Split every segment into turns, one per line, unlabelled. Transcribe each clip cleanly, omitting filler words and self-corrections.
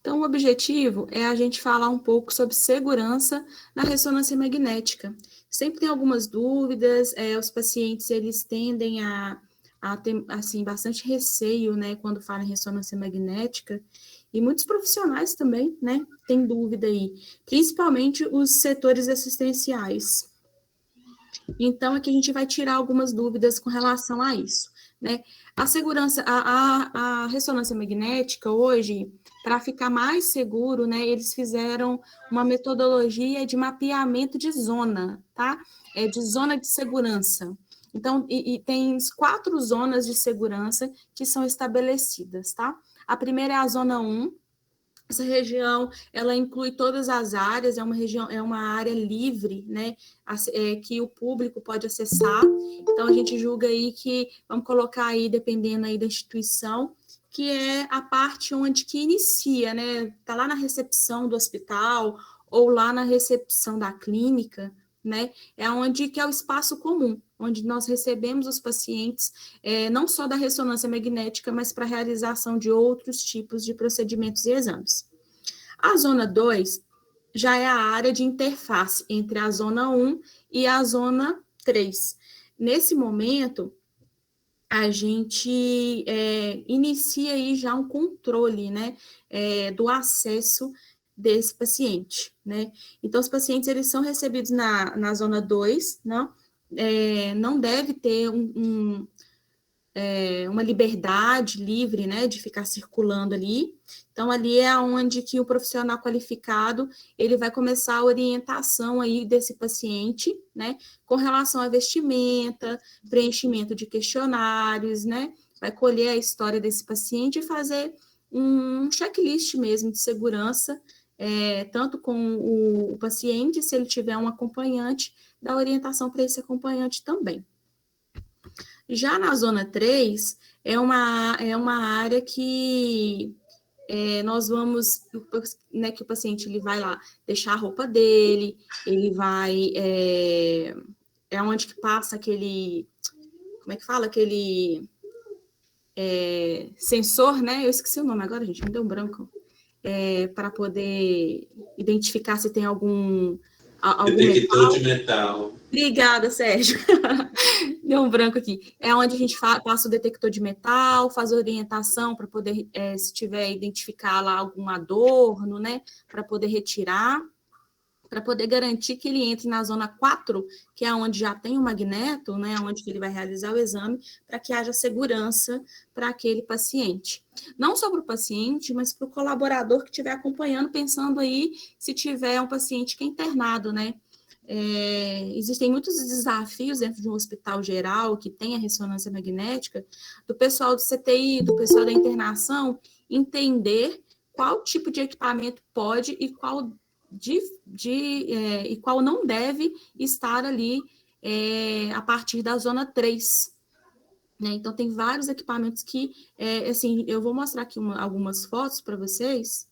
Então, o objetivo é a gente falar um pouco sobre segurança na ressonância magnética. Sempre tem algumas dúvidas, os pacientes, eles tendem a ter, assim, bastante receio, né, quando falam em ressonância magnética, e muitos profissionais também, né, têm dúvida aí, principalmente os setores assistenciais. Então, aqui a gente vai tirar algumas dúvidas com relação a isso, né? A segurança, a ressonância magnética hoje, para ficar mais seguro, né, eles fizeram uma metodologia de mapeamento de zona, tá? De zona de segurança. Então, e tem 4 zonas de segurança que são estabelecidas, tá? A primeira é a zona 1. Essa região, ela inclui todas as áreas, é uma região, é uma área livre, né, que o público pode acessar. Então, a gente julga aí que, vamos colocar aí, dependendo aí da instituição, que é a parte onde que inicia, né, tá lá na recepção do hospital, ou lá na recepção da clínica, né, é onde que é o espaço comum, onde nós recebemos os pacientes, não só da ressonância magnética, mas para a realização de outros tipos de procedimentos e exames. A zona 2 já é a área de interface entre a zona 1 e a zona 3. Nesse momento, a gente inicia aí já um controle, né, do acesso desse paciente, né? Então, os pacientes, eles são recebidos na zona 2, não, não deve ter uma liberdade livre, né, de ficar circulando ali. Então, ali é onde que o profissional qualificado, ele vai começar a orientação aí desse paciente, né, com relação à vestimenta, preenchimento de questionários, né, vai colher a história desse paciente e fazer um checklist mesmo de segurança, tanto com o paciente, se ele tiver um acompanhante, dá orientação para esse acompanhante também. Já na zona 3, é uma área que nós vamos, né, que o paciente ele vai lá deixar a roupa dele, ele vai, onde que passa aquele, como é que fala, aquele sensor, né, eu esqueci o nome agora, gente, me deu um branco, para poder identificar se tem algum
Detector de
metal.
metal.
Obrigada, Sérgio. Deu um branco aqui. É onde a gente passa o detector de metal, faz a orientação para poder, se tiver, identificar lá algum adorno, né? Para poder retirar, para poder garantir que ele entre na zona 4, que é onde já tem o magneto, né? Onde ele vai realizar o exame, para que haja segurança para aquele paciente. Não só para o paciente, mas para o colaborador que estiver acompanhando, pensando aí se tiver um paciente que é internado, né? Existem muitos desafios dentro de um hospital geral que tem a ressonância magnética, do pessoal do CTI, do pessoal da internação, entender qual tipo de equipamento pode e qual, e qual não deve estar ali a partir da zona 3. Né? Então, tem vários equipamentos que, assim, eu vou mostrar aqui algumas fotos para vocês,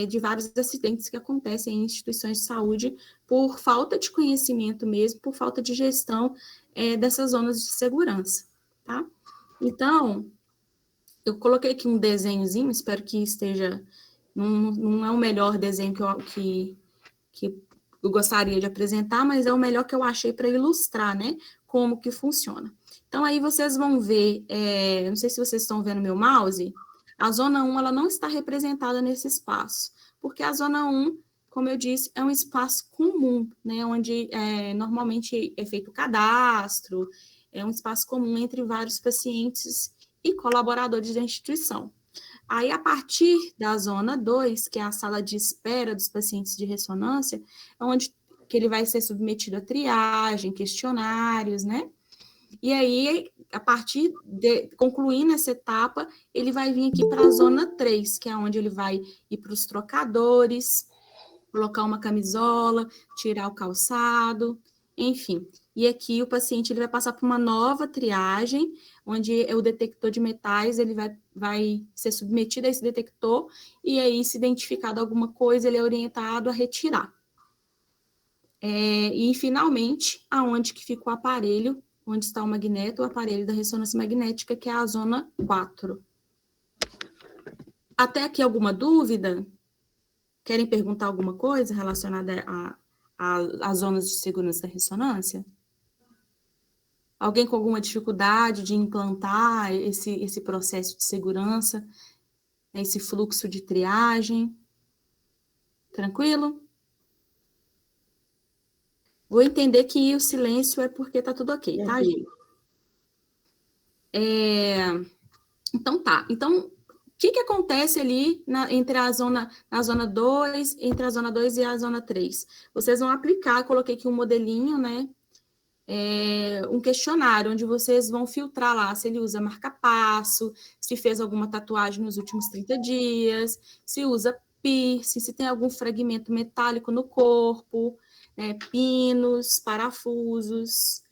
de vários acidentes que acontecem em instituições de saúde por falta de conhecimento mesmo, por falta de gestão dessas zonas de segurança, tá? Então, eu coloquei aqui um desenhozinho, espero que esteja... Não é o melhor desenho que eu gostaria de apresentar, mas é o melhor que eu achei para ilustrar, né, como que funciona. Então, aí vocês vão ver, não sei se vocês estão vendo meu mouse, a zona 1, ela não está representada nesse espaço, porque a zona 1, como eu disse, é um espaço comum, né, onde normalmente é feito o cadastro, é um espaço comum entre vários pacientes e colaboradores da instituição. Aí, a partir da zona 2, que é a sala de espera dos pacientes de ressonância, é onde que ele vai ser submetido a triagem, questionários, né? E aí, a partir de, concluindo essa etapa, ele vai vir aqui para a zona 3, que é onde ele vai ir para os trocadores, colocar uma camisola, tirar o calçado, enfim. E aqui o paciente ele vai passar por uma nova triagem, onde o detector de metais ele vai ser submetido a esse detector, e aí, se identificado alguma coisa, ele é orientado a retirar. E, finalmente, aonde que fica o aparelho, onde está o magneto, o aparelho da ressonância magnética, que é a zona 4. Até aqui alguma dúvida? Querem perguntar alguma coisa relacionada às zonas de segurança da ressonância? Alguém com alguma dificuldade de implantar esse processo de segurança, esse fluxo de triagem? Tranquilo? Vou entender que o silêncio é porque tá tudo ok, tá, gente? Então tá. Então, o que acontece ali entre na zona 2, entre a zona 2 e a zona 3? Vocês vão aplicar, coloquei aqui um modelinho, né? Um questionário onde vocês vão filtrar lá se ele usa marca-passo, se fez alguma tatuagem nos últimos 30 dias, se usa piercing, se tem algum fragmento metálico no corpo, né, pinos, parafusos,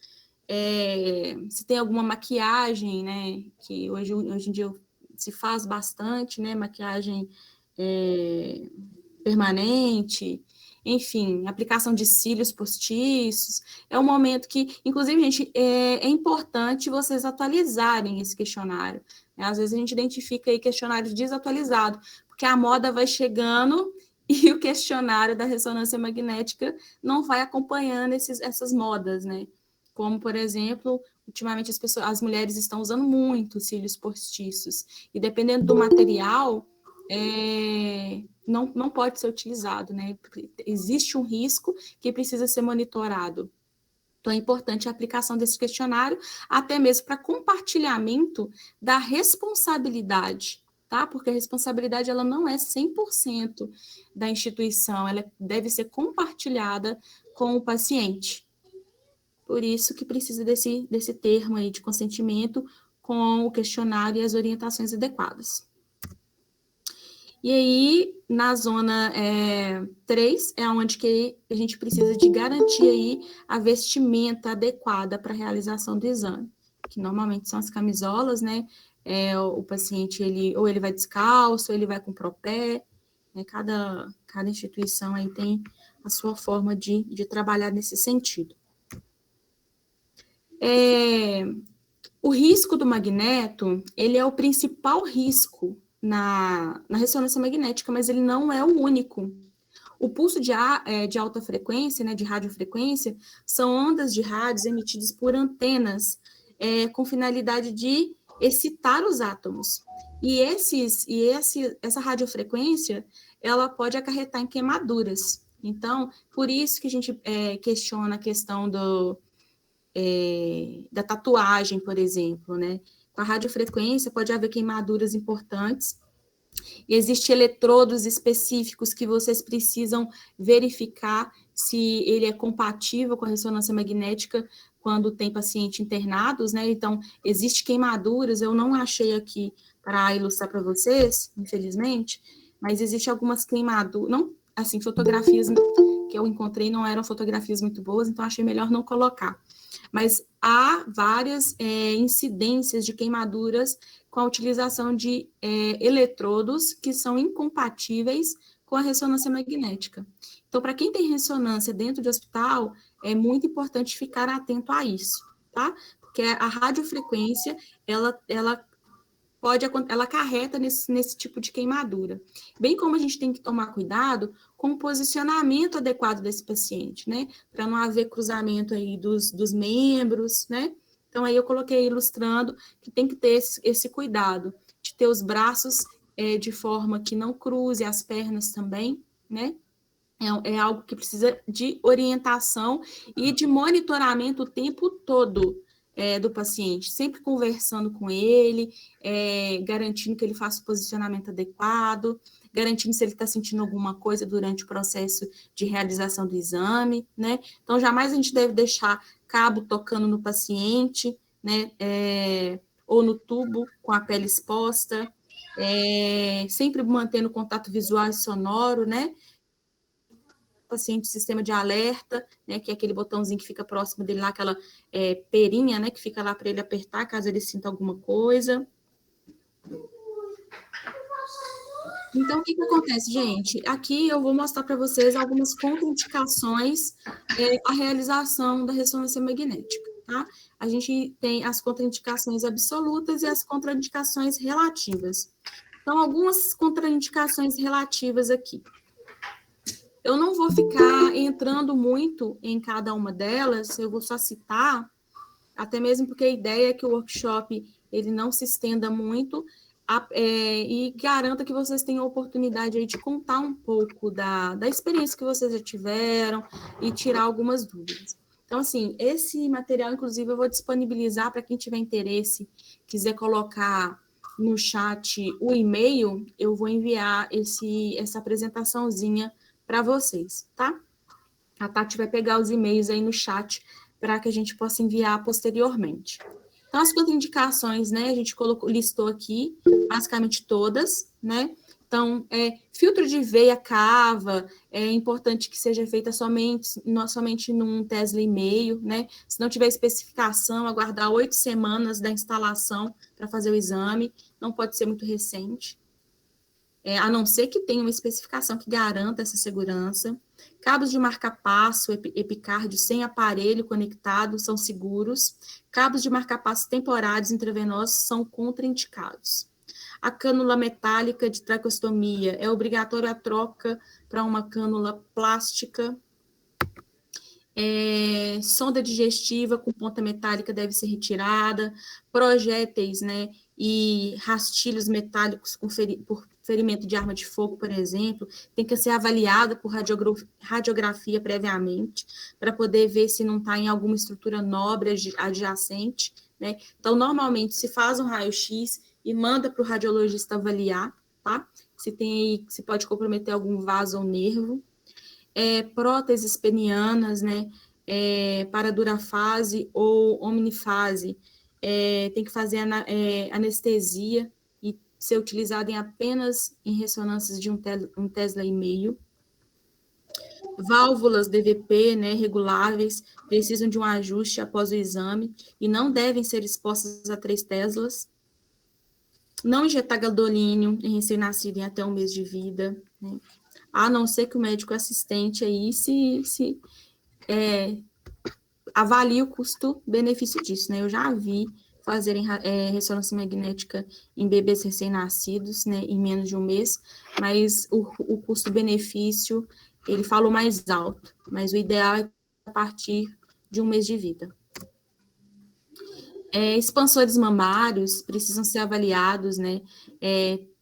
se tem alguma maquiagem, né, que hoje em dia se faz bastante, né, maquiagem permanente, enfim, aplicação de cílios postiços. É um momento que, inclusive, gente, é importante vocês atualizarem esse questionário. Né? Às vezes a gente identifica aí questionários desatualizados, porque a moda vai chegando e o questionário da ressonância magnética não vai acompanhando essas modas, né? Como, por exemplo, ultimamente as mulheres estão usando muito cílios postiços, e dependendo do material, não pode ser utilizado, né? Porque existe um risco que precisa ser monitorado. Então, é importante a aplicação desse questionário, até mesmo para compartilhamento da responsabilidade, tá? Porque a responsabilidade, ela não é 100% da instituição, ela deve ser compartilhada com o paciente. Por isso que precisa desse termo aí de consentimento com o questionário e as orientações adequadas. E aí, na zona 3, é onde que a gente precisa de garantir aí a vestimenta adequada para a realização do exame, que normalmente são as camisolas, né? O paciente, ou ele vai descalço, ou ele vai com propé, né? Cada instituição aí tem a sua forma de trabalhar nesse sentido. O risco do magneto, ele é o principal risco na ressonância magnética, mas ele não é o único. O pulso de alta frequência, né, de radiofrequência, são ondas de rádios emitidas por antenas com finalidade de excitar os átomos. E essa radiofrequência, ela pode acarretar em queimaduras. Então, por isso que a gente questiona a questão da tatuagem, por exemplo, né? Com a radiofrequência pode haver queimaduras importantes, e existem eletrodos específicos que vocês precisam verificar se ele é compatível com a ressonância magnética quando tem paciente internados, né? Então, existe queimaduras, eu não achei aqui para ilustrar para vocês, infelizmente, mas existe algumas queimaduras, não, assim, fotografias que eu encontrei não eram fotografias muito boas, então achei melhor não colocar. Mas há várias incidências de queimaduras com a utilização de eletrodos que são incompatíveis com a ressonância magnética. Então, para quem tem ressonância dentro de hospital, é muito importante ficar atento a isso, tá? Porque a radiofrequência, ela acarreta nesse tipo de queimadura. Bem como a gente tem que tomar cuidado com o posicionamento adequado desse paciente, né? Para não haver cruzamento aí dos membros, né? Então, aí eu coloquei ilustrando que tem que ter esse cuidado de ter os braços de forma que não cruze as pernas também, né? É algo que precisa de orientação e de monitoramento o tempo todo do paciente, sempre conversando com ele, garantindo que ele faça o posicionamento adequado, garantindo se ele está sentindo alguma coisa durante o processo de realização do exame, né? Então, jamais a gente deve deixar cabo tocando no paciente, né? Ou no tubo com a pele exposta, sempre mantendo contato visual e sonoro, né? Paciente sistema de alerta, né, que é aquele botãozinho que fica próximo dele lá, aquela perinha, né, que fica lá para ele apertar caso ele sinta alguma coisa. Então, o que acontece, gente? Aqui eu vou mostrar para vocês algumas contraindicações à realização da ressonância magnética, tá? A gente tem as contraindicações absolutas e as contraindicações relativas. Então, algumas contraindicações relativas aqui. Eu não vou ficar entrando muito em cada uma delas, eu vou só citar, até mesmo porque a ideia é que o workshop ele não se estenda muito e garanta que vocês tenham a oportunidade aí de contar um pouco da experiência que vocês já tiveram e tirar algumas dúvidas. Então, assim, esse material, inclusive, eu vou disponibilizar para quem tiver interesse, quiser colocar no chat o e-mail, eu vou enviar essa apresentaçãozinha para vocês, tá? A Tati vai pegar os e-mails aí no chat para que a gente possa enviar posteriormente. Então, as contraindicações, né, a gente listou aqui, basicamente todas, né? Então, filtro de veia cava, é importante que seja feita somente num Tesla e meio, né? Se não tiver especificação, aguardar 8 semanas da instalação para fazer o exame, não pode ser muito recente. A não ser que tenha uma especificação que garanta essa segurança. Cabos de marca-passo epicárdio sem aparelho conectado são seguros. Cabos de marca-passo temporários intravenosos são contraindicados. A cânula metálica de traqueostomia é obrigatória a troca para uma cânula plástica. Sonda digestiva com ponta metálica deve ser retirada. Projéteis, né, e rastilhos metálicos por ferimento de arma de fogo, por exemplo, tem que ser avaliada por radiografia previamente, para poder ver se não está em alguma estrutura nobre adjacente, né? Então, normalmente, se faz um raio-x e manda para o radiologista avaliar, tá? Se pode comprometer algum vaso ou nervo. Próteses penianas, né? Para durafase ou omnifase, tem que fazer anestesia e ser utilizado apenas em ressonâncias de um Tesla e meio. Válvulas DVP, né, reguláveis, precisam de um ajuste após o exame e não devem ser expostas a 3 Teslas. Não injetar gadolínio em recém-nascido em até 1 mês de vida, né? A não ser que o médico assistente aí se avalie o custo-benefício disso, né? Eu já vi fazerem ressonância magnética em bebês recém-nascidos, né, em menos de 1 mês, mas o custo-benefício, ele falou mais alto, mas o ideal é a partir de 1 mês de vida. Expansores mamários precisam ser avaliados, né?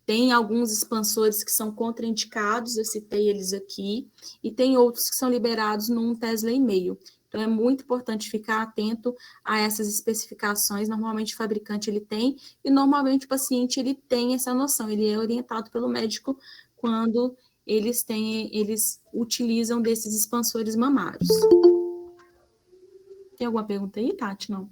Tem alguns expansores que são contraindicados, eu citei eles aqui, e tem outros que são liberados num Tesla e meio. Então, é muito importante ficar atento a essas especificações. Normalmente, o fabricante ele tem, e normalmente o paciente ele tem essa noção, ele é orientado pelo médico quando eles utilizam desses expansores mamários. Tem alguma pergunta aí, Tati? Não?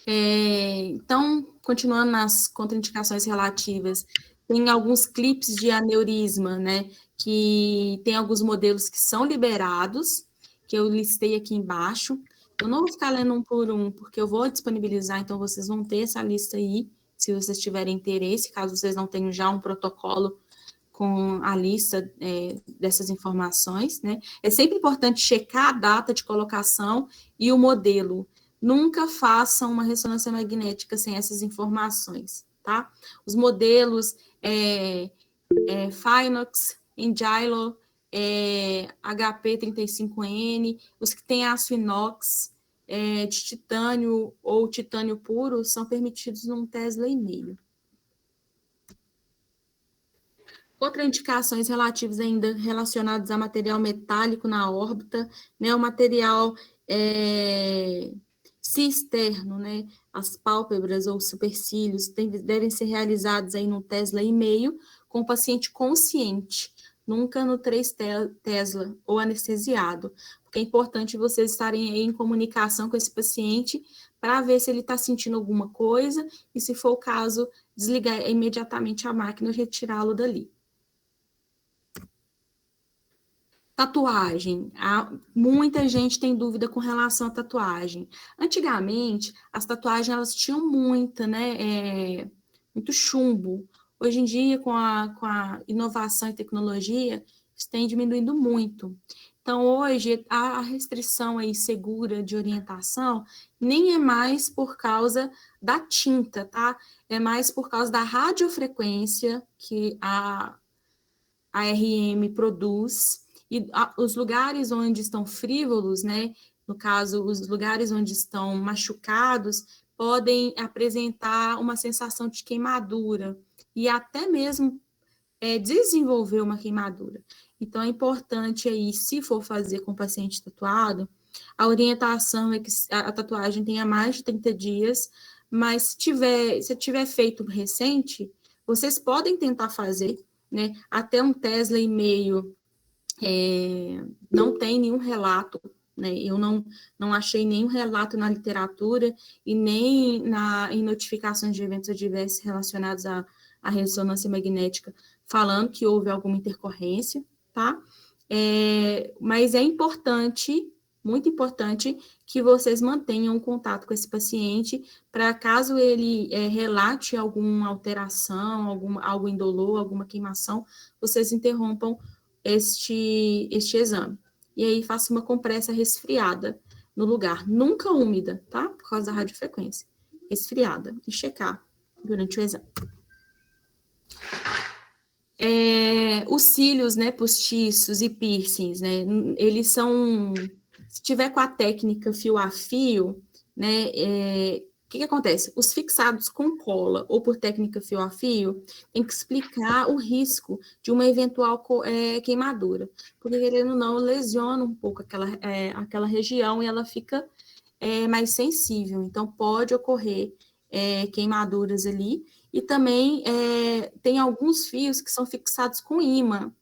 Então, continuando nas contraindicações relativas, tem alguns clipes de aneurisma, né, que tem alguns modelos que são liberados, que eu listei aqui embaixo. Eu não vou ficar lendo um por um, porque eu vou disponibilizar, então vocês vão ter essa lista aí, se vocês tiverem interesse, caso vocês não tenham já um protocolo com a lista dessas informações, né. É sempre importante checar a data de colocação e o modelo. Nunca façam uma ressonância magnética sem essas informações, tá? Os modelos Phinox, Engilo, HP35N, os que têm aço inox, de titânio ou titânio puro, são permitidos num Tesla e meio. Contraindicações relativas ainda relacionadas a material metálico na órbita, né? O material cisterno, né? As pálpebras ou supercílios devem ser realizados aí no Tesla e meio com o paciente consciente, nunca no 3 Tesla ou anestesiado, porque é importante vocês estarem aí em comunicação com esse paciente para ver se ele está sentindo alguma coisa e, se for o caso, desligar imediatamente a máquina e retirá-lo dali. Tatuagem. Muita gente tem dúvida com relação à tatuagem. Antigamente, as tatuagens elas tinham né, muito chumbo. Hoje em dia, com a inovação e tecnologia, isso tem diminuído muito. Então, hoje, a restrição aí segura de orientação nem é mais por causa da tinta, tá? É mais por causa da radiofrequência que a RM produz, e os lugares onde estão frívolos, né? No caso, os lugares onde estão machucados, podem apresentar uma sensação de queimadura, e até mesmo desenvolver uma queimadura. Então, é importante aí, se for fazer com o paciente tatuado, a orientação é que a tatuagem tenha mais de 30 dias, mas se tiver feito recente, vocês podem tentar fazer, né? Até um Tesla e meio não tem nenhum relato, né? Eu não achei nenhum relato na literatura e nem em notificações de eventos adversos relacionados à ressonância magnética, falando que houve alguma intercorrência, tá? Mas é importante, muito importante, que vocês mantenham contato com esse paciente, para caso ele relate alguma alteração, algo indolor, alguma queimação, vocês interrompam este exame. E aí faça uma compressa resfriada no lugar, nunca úmida, tá? Por causa da radiofrequência. Resfriada, e checar durante o exame. Os cílios, né, postiços e piercings, né, eles são, se tiver com a técnica fio a fio, né, o que acontece? Os fixados com cola ou por técnica fio a fio, tem que explicar o risco de uma eventual queimadura, porque querendo ou não, lesiona um pouco aquela região e ela fica mais sensível, então pode ocorrer queimaduras ali, e também tem alguns fios que são fixados com ímã.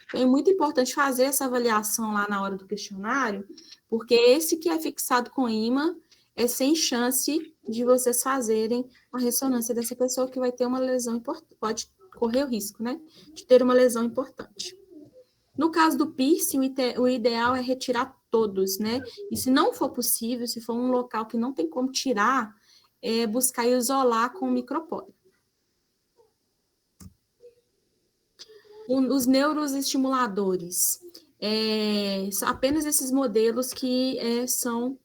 Então, é muito importante fazer essa avaliação lá na hora do questionário, porque esse que é fixado com ímã é sem chance de vocês fazerem a ressonância dessa pessoa que vai ter uma lesão importante, pode correr o risco, né, de ter uma lesão importante. No caso do piercing, o ideal é retirar todos, né? E se não for possível, se for um local que não tem como tirar, buscar isolar com micropólio. Os neuroestimuladores, apenas esses modelos que são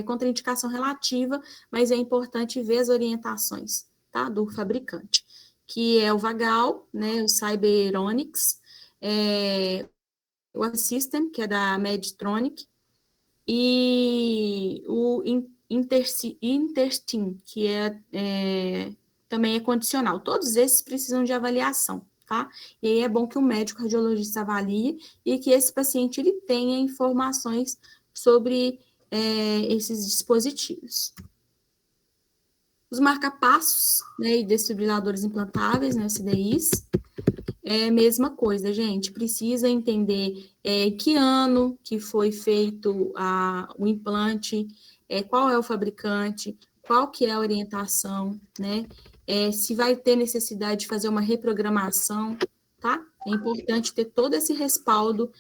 contraindicação relativa, mas é importante ver as orientações, tá, do fabricante, que é o Vagal, né, o Cyberonics, o System, que é da Medtronic, e o Interstim, que também é condicional. Todos esses precisam de avaliação, tá? E aí é bom que o médico radiologista avalie e que esse paciente ele tenha informações sobre esses dispositivos. Os marcapassos, né, e desfibriladores implantáveis, né, SDIs, é a mesma coisa, gente. Precisa entender que ano que foi feito o implante, qual é o fabricante, qual que é a orientação, né? Se vai ter necessidade de fazer uma reprogramação, tá? É importante ter todo esse respaldo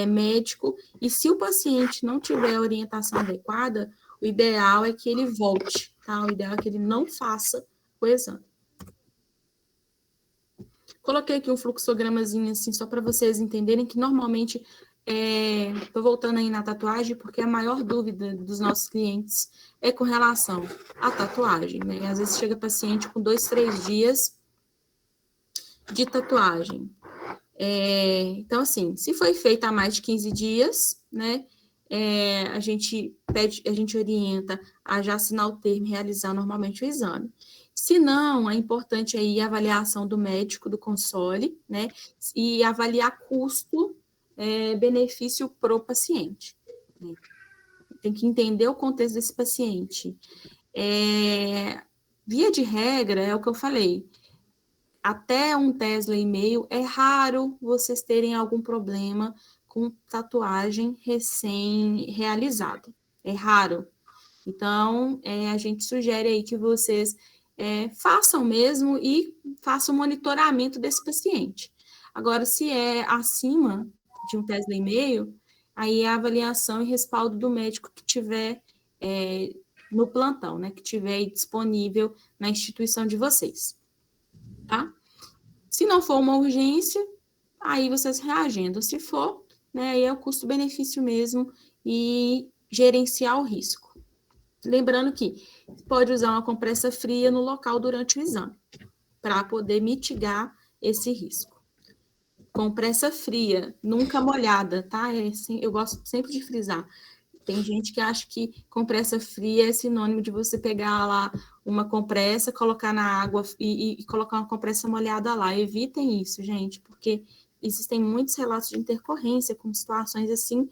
médico, e se o paciente não tiver a orientação adequada, o ideal é que ele volte, tá? O ideal é que ele não faça o exame. Coloquei aqui um fluxogramazinho, assim, só para vocês entenderem que normalmente, estou voltando aí na tatuagem, porque a maior dúvida dos nossos clientes é com relação à tatuagem, né? Às vezes chega paciente com 2, 3 dias de tatuagem. Então, assim, se foi feita há mais de 15 dias, né? A gente orienta a já assinar o termo e realizar normalmente o exame. Se não, é importante aí a avaliação do médico do console, né? E avaliar custo, benefício pro paciente, né? Tem que entender o contexto desse paciente. Via de regra, é o que eu falei, até um Tesla e meio, é raro vocês terem algum problema com tatuagem recém-realizada. É raro. Então, a gente sugere aí que vocês façam mesmo e façam o monitoramento desse paciente. Agora, se é acima de um Tesla e meio, aí é a avaliação e respaldo do médico que tiver no plantão, né? Que tiver disponível na instituição de vocês. Tá? Se não for uma urgência, aí vocês reagendam. Se for, né? Aí é o custo-benefício mesmo e gerenciar o risco. Lembrando que pode usar uma compressa fria no local durante o exame, para poder mitigar esse risco. Compressa fria, nunca molhada, tá? Eu gosto sempre de frisar. Tem gente que acha que compressa fria é sinônimo de você pegar lá uma compressa, colocar na água e colocar uma compressa molhada lá. Evitem isso, gente, porque existem muitos relatos de intercorrência com situações assim,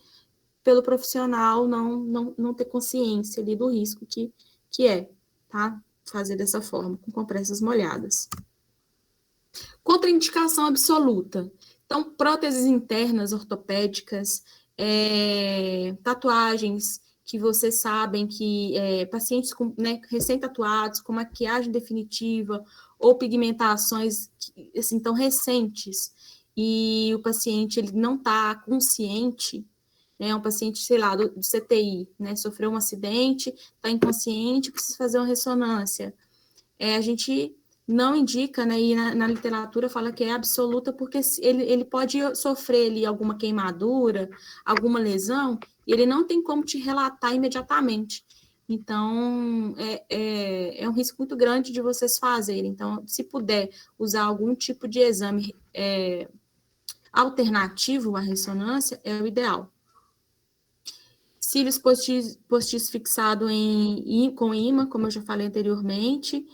pelo profissional não ter consciência ali do risco que é, tá? Fazer dessa forma, com compressas molhadas. Contraindicação absoluta. Então, próteses internas ortopédicas, tatuagens que vocês sabem que pacientes com, né, recém-tatuados, com maquiagem definitiva ou pigmentações assim, tão recentes, e o paciente ele não está consciente, né, um paciente, sei lá, do CTI, né, sofreu um acidente, está inconsciente, precisa fazer uma ressonância. A gente não indica, né, e na literatura fala que é absoluta, porque ele pode sofrer ali alguma queimadura, alguma lesão, e ele não tem como te relatar imediatamente. Então, é um risco muito grande de vocês fazerem. Então, se puder usar algum tipo de exame alternativo à ressonância, é o ideal. Cílios postiços fixado com imã, como eu já falei anteriormente,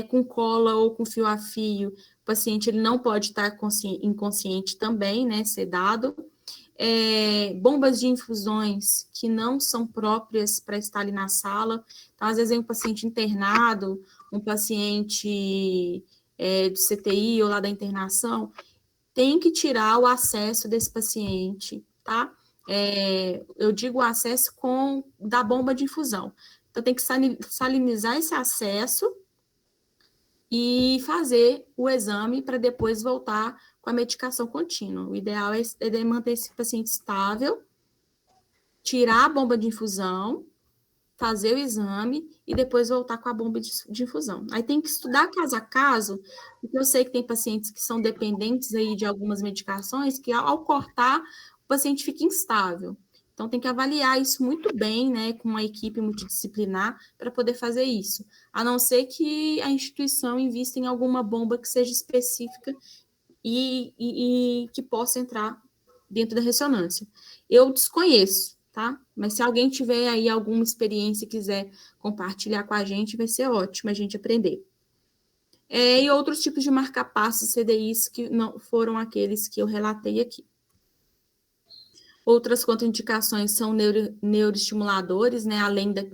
com cola ou com fio a fio, o paciente ele não pode estar inconsciente também, né, sedado. Bombas de infusões que não são próprias para estar ali na sala. Então, às vezes, um paciente internado, um paciente de CTI ou lá da internação, tem que tirar o acesso desse paciente, tá? Eu digo o acesso da bomba de infusão. Então, tem que salinizar esse acesso e fazer o exame para depois voltar com a medicação contínua. O ideal é manter esse paciente estável, tirar a bomba de infusão, fazer o exame e depois voltar com a bomba de infusão. Aí tem que estudar caso a caso, porque eu sei que tem pacientes que são dependentes aí de algumas medicações que ao cortar o paciente fica instável. Então tem que avaliar isso muito bem, né, com uma equipe multidisciplinar para poder fazer isso. A não ser que a instituição invista em alguma bomba que seja específica e que possa entrar dentro da ressonância. Eu desconheço, tá? Mas se alguém tiver aí alguma experiência e quiser compartilhar com a gente, vai ser ótimo a gente aprender. E outros tipos de marca-passos CDIs que não foram aqueles que eu relatei aqui. Outras contraindicações são neuroestimuladores, né?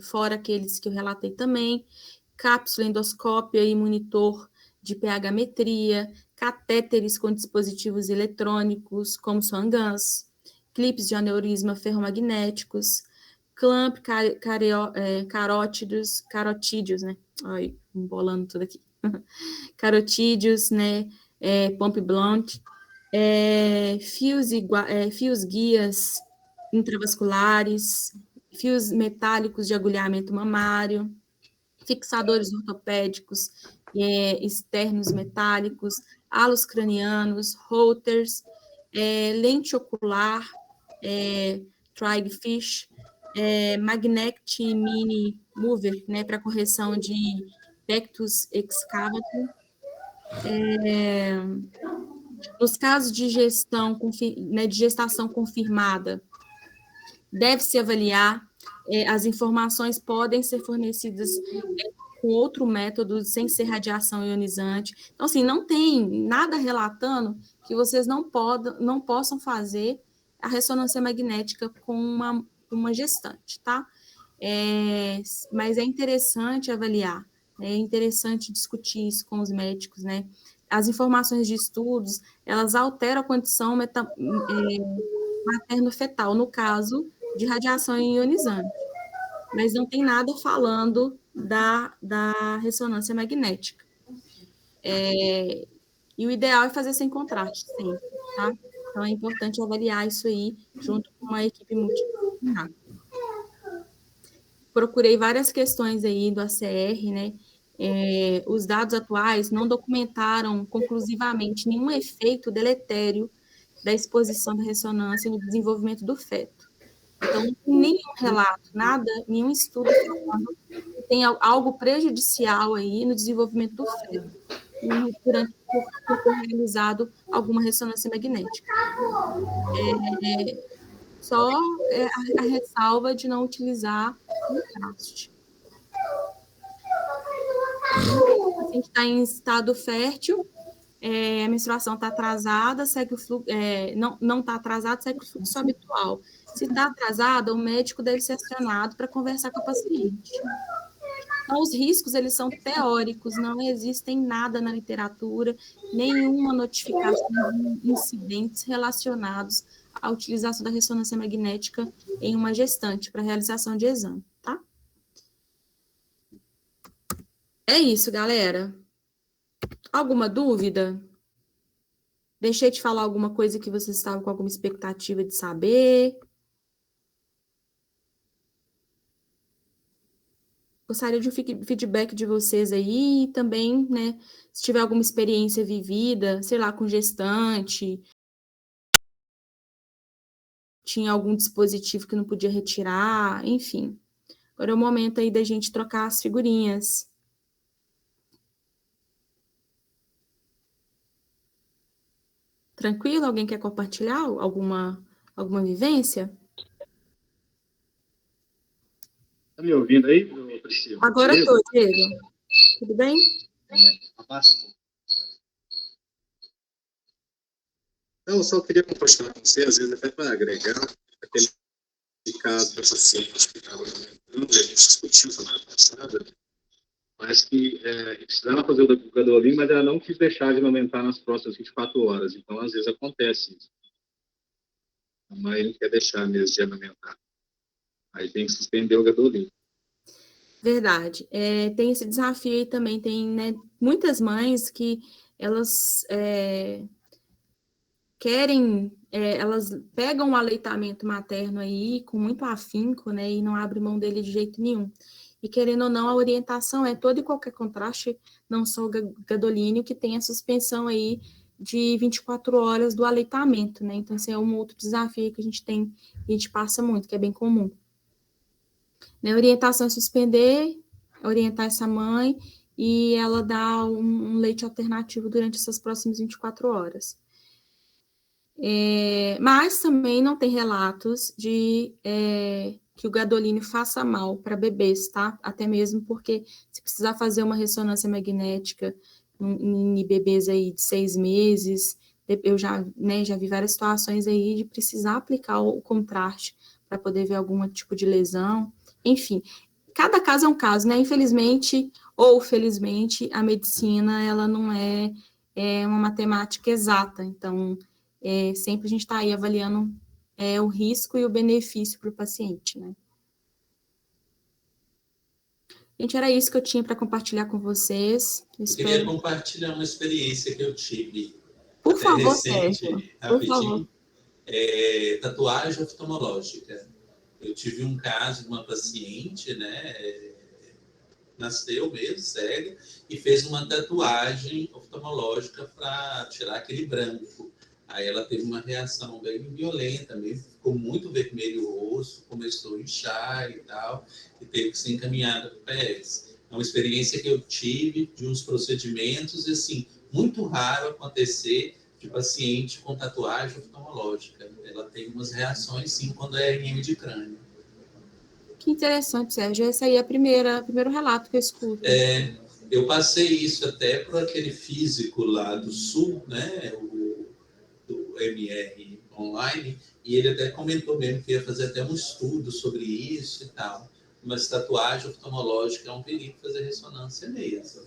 Fora aqueles que eu relatei também, cápsula endoscópia e monitor de pH-metria, catéteres com dispositivos eletrônicos, como Swan-Ganz, clipes de aneurisma ferromagnéticos, clamp carotídeos, né? Ai, embolando tudo aqui. Carotídeos, né? Pump blunt, fios guias intravasculares, fios metálicos de agulhamento mamário, fixadores ortopédicos externos metálicos, halos cranianos, holters, lente ocular, Trigfish, Magnetic Mini Mover, né, para correção de Pectus excavator. Nos casos de gestação confirmada, deve-se avaliar, as informações podem ser fornecidas com outro método, sem ser radiação ionizante. Então, assim, não tem nada relatando que vocês não possam fazer a ressonância magnética com uma gestante, tá? Mas é interessante avaliar, é interessante discutir isso com os médicos, né? As informações de estudos, elas alteram a condição materno-fetal, no caso de radiação ionizante, mas não tem nada falando da ressonância magnética. E o ideal é fazer sem contraste, sempre, tá? Então, é importante avaliar isso aí junto com uma equipe multidisciplinar. Procurei várias questões aí do ACR, né? Os dados atuais não documentaram conclusivamente nenhum efeito deletério da exposição da ressonância no desenvolvimento do feto. Então, não tem nenhum relato, nada, nenhum estudo falando que tem algo prejudicial aí no desenvolvimento do feto por ter realizado alguma ressonância magnética. Só a ressalva de não utilizar contraste. O paciente está em estado fértil, a menstruação está atrasada, segue o fluxo, não está atrasado, segue o fluxo habitual. Se está atrasada, o médico deve ser acionado para conversar com a paciente. Então, os riscos, eles são teóricos, não existem nada na literatura, nenhuma notificação de incidentes relacionados à utilização da ressonância magnética em uma gestante para realização de exame, tá? É isso, galera. Alguma dúvida? Deixei de falar alguma coisa que vocês estavam com alguma expectativa de saber? Gostaria de um feedback de vocês aí, e também, né, se tiver alguma experiência vivida, sei lá, com gestante, tinha algum dispositivo que não podia retirar, enfim. Agora é o momento aí da gente trocar as figurinhas. Tranquilo? Alguém quer compartilhar alguma vivência?
Tá me ouvindo aí, Priscila?
Agora estou, Diego. Tudo bem?
Abaixa um pouco. Eu só queria compartilhar com você, às vezes até para agregar, aquele caso do paciente que estava comentando, a gente discutiu semana passada, mas que precisava fazer o Gadolin, mas ela não quis deixar de aumentar nas próximas 24 horas. Então, às vezes, acontece isso. A mãe não quer deixar mesmo de amamentar. Aí tem que suspender o Gadolin.
Verdade. Tem esse desafio aí também. Tem, né, muitas mães que elas querem, elas pegam o aleitamento materno aí com muito afinco, né, e não abrem mão dele de jeito nenhum. E querendo ou não, a orientação é todo e qualquer contraste, não só o gadolínio, que tem a suspensão aí de 24 horas do aleitamento, né? Então, esse é um outro desafio que a gente passa muito, que é bem comum. Né, a orientação é suspender, orientar essa mãe, e ela dá um leite alternativo durante essas próximas 24 horas. Mas também não tem relatos de que o gadolínio faça mal para bebês, tá? Até mesmo porque se precisar fazer uma ressonância magnética em bebês aí de 6 meses, eu já vi várias situações aí de precisar aplicar o contraste para poder ver algum tipo de lesão. Enfim, cada caso é um caso, né? Infelizmente ou felizmente, a medicina, ela não é uma matemática exata, então sempre a gente está aí avaliando o risco e o benefício para o paciente, né? Gente, era isso que eu tinha para compartilhar com vocês.
Eu queria compartilhar uma experiência que eu tive.
Por favor,
recente,
Sérgio.
rapidinho. Tatuagem oftalmológica. Eu tive um caso de uma paciente, né? Nasceu mesmo, cega, e fez uma tatuagem oftalmológica para tirar aquele branco. Aí ela teve uma reação bem violenta mesmo, ficou muito vermelho o rosto, começou a inchar e tal, e teve que ser encaminhada para o PS. É uma experiência que eu tive de uns procedimentos, e assim, muito raro acontecer de paciente com tatuagem oftalmológica. Ela tem umas reações, sim, quando é em de crânio.
Que interessante, Sérgio. Esse aí é o primeiro relato que eu escuto.
Eu passei isso até para aquele físico lá do Sul, né, do MR online, e ele até comentou mesmo que ia fazer até um estudo sobre isso e tal. Mas tatuagem oftalmológica é um perigo fazer ressonância mesmo.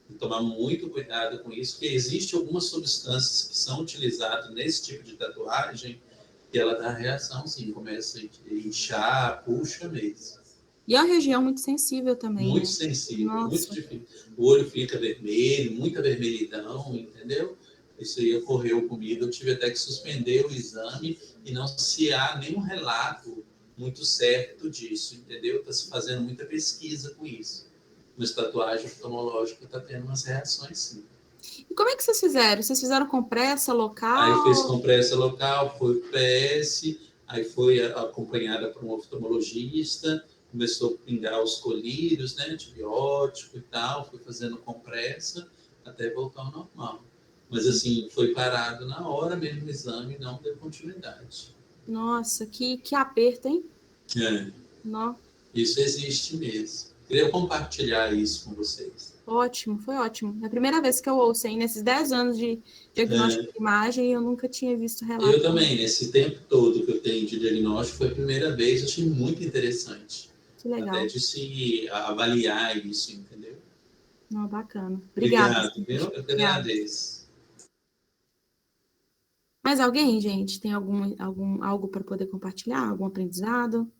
E tomar muito cuidado com isso, porque existem algumas substâncias que são utilizadas nesse tipo de tatuagem que ela dá reação, sim, começa a inchar, puxa mesmo.
E é uma região muito sensível também.
Muito,
né?
sensível,
Nossa.
muito difícil. O olho fica vermelho, muita vermelhidão, entendeu? Isso aí ocorreu comigo, eu tive até que suspender o exame e não se há nenhum relato muito certo disso, entendeu? Está se fazendo muita pesquisa com isso. Mas tatuagem oftalmológica está tendo umas reações, sim.
E como é que vocês fizeram? Vocês fizeram compressa local?
Aí fez compressa local, foi pro PS, aí foi acompanhada por um oftalmologista, começou a pingar os colírios, né, antibiótico e tal, foi fazendo compressa até voltar ao normal. Mas assim, foi parado na hora mesmo o exame, não deu continuidade.
Nossa, que aperto, hein?
É,
Nó.
isso existe mesmo. Queria compartilhar isso com vocês.
Ótimo, foi ótimo. É a primeira vez que eu ouço, hein? Nesses 10 anos de diagnóstico de imagem, eu nunca tinha visto relato.
Eu também, nesse tempo todo que eu tenho de diagnóstico, foi a primeira vez, achei muito interessante.
Que legal.
Até de se avaliar isso, entendeu?
Não, bacana. Obrigada.
Obrigado, viu? Eu que agradeço.
Mais alguém, gente? Tem algo para poder compartilhar? Algum aprendizado?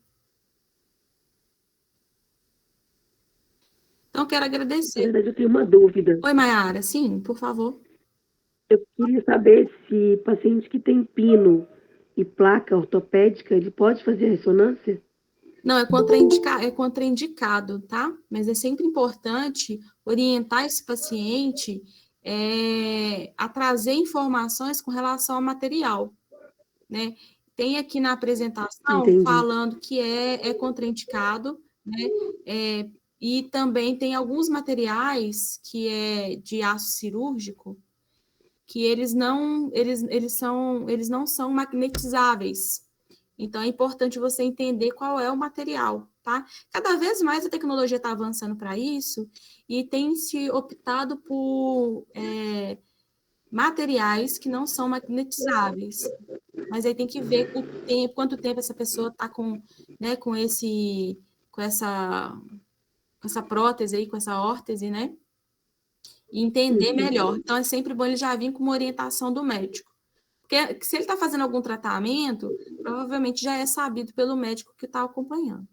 Então, quero
Na
agradecer.
verdade, eu tenho uma dúvida.
Oi, Mayara. Sim, por favor.
Eu queria saber se paciente que tem pino e placa ortopédica, ele pode fazer ressonância?
Não, é contraindicado, tá? Mas é sempre importante orientar esse paciente a trazer informações com relação ao material, né? Tem aqui na apresentação
Entendi.
falando que é contraindicado, né? E também tem alguns materiais que é de aço cirúrgico que eles não são magnetizáveis. Então, é importante você entender qual é o material, tá? Cada vez mais a tecnologia está avançando para isso e tem se optado por materiais que não são magnetizáveis. Mas aí tem que ver o tempo, quanto tempo essa pessoa está com essa prótese aí, com essa órtese, né? E entender melhor. Então, é sempre bom ele já vir com uma orientação do médico. Porque se ele está fazendo algum tratamento, provavelmente já é sabido pelo médico que está acompanhando.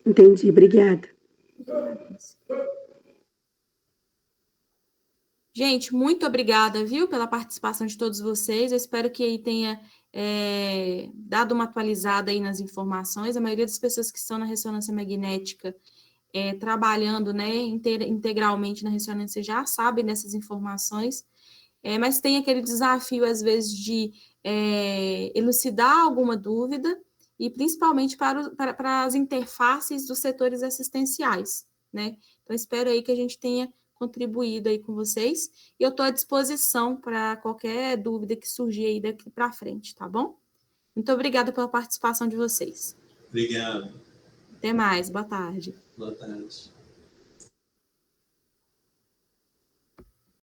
Entendi, obrigada.
Gente, muito obrigada, viu, pela participação de todos vocês. Eu espero que aí tenha dado uma atualizada aí nas informações. A maioria das pessoas que estão na ressonância magnética trabalhando, né, integralmente na ressonância já sabem dessas informações. Mas tem aquele desafio, às vezes, de elucidar alguma dúvida, e principalmente para as interfaces dos setores assistenciais, né? Então, espero aí que a gente tenha contribuído aí com vocês, e eu estou à disposição para qualquer dúvida que surgir aí daqui para frente, tá bom? Muito obrigada pela participação de vocês.
Obrigado.
Até mais, boa tarde.
Boa tarde.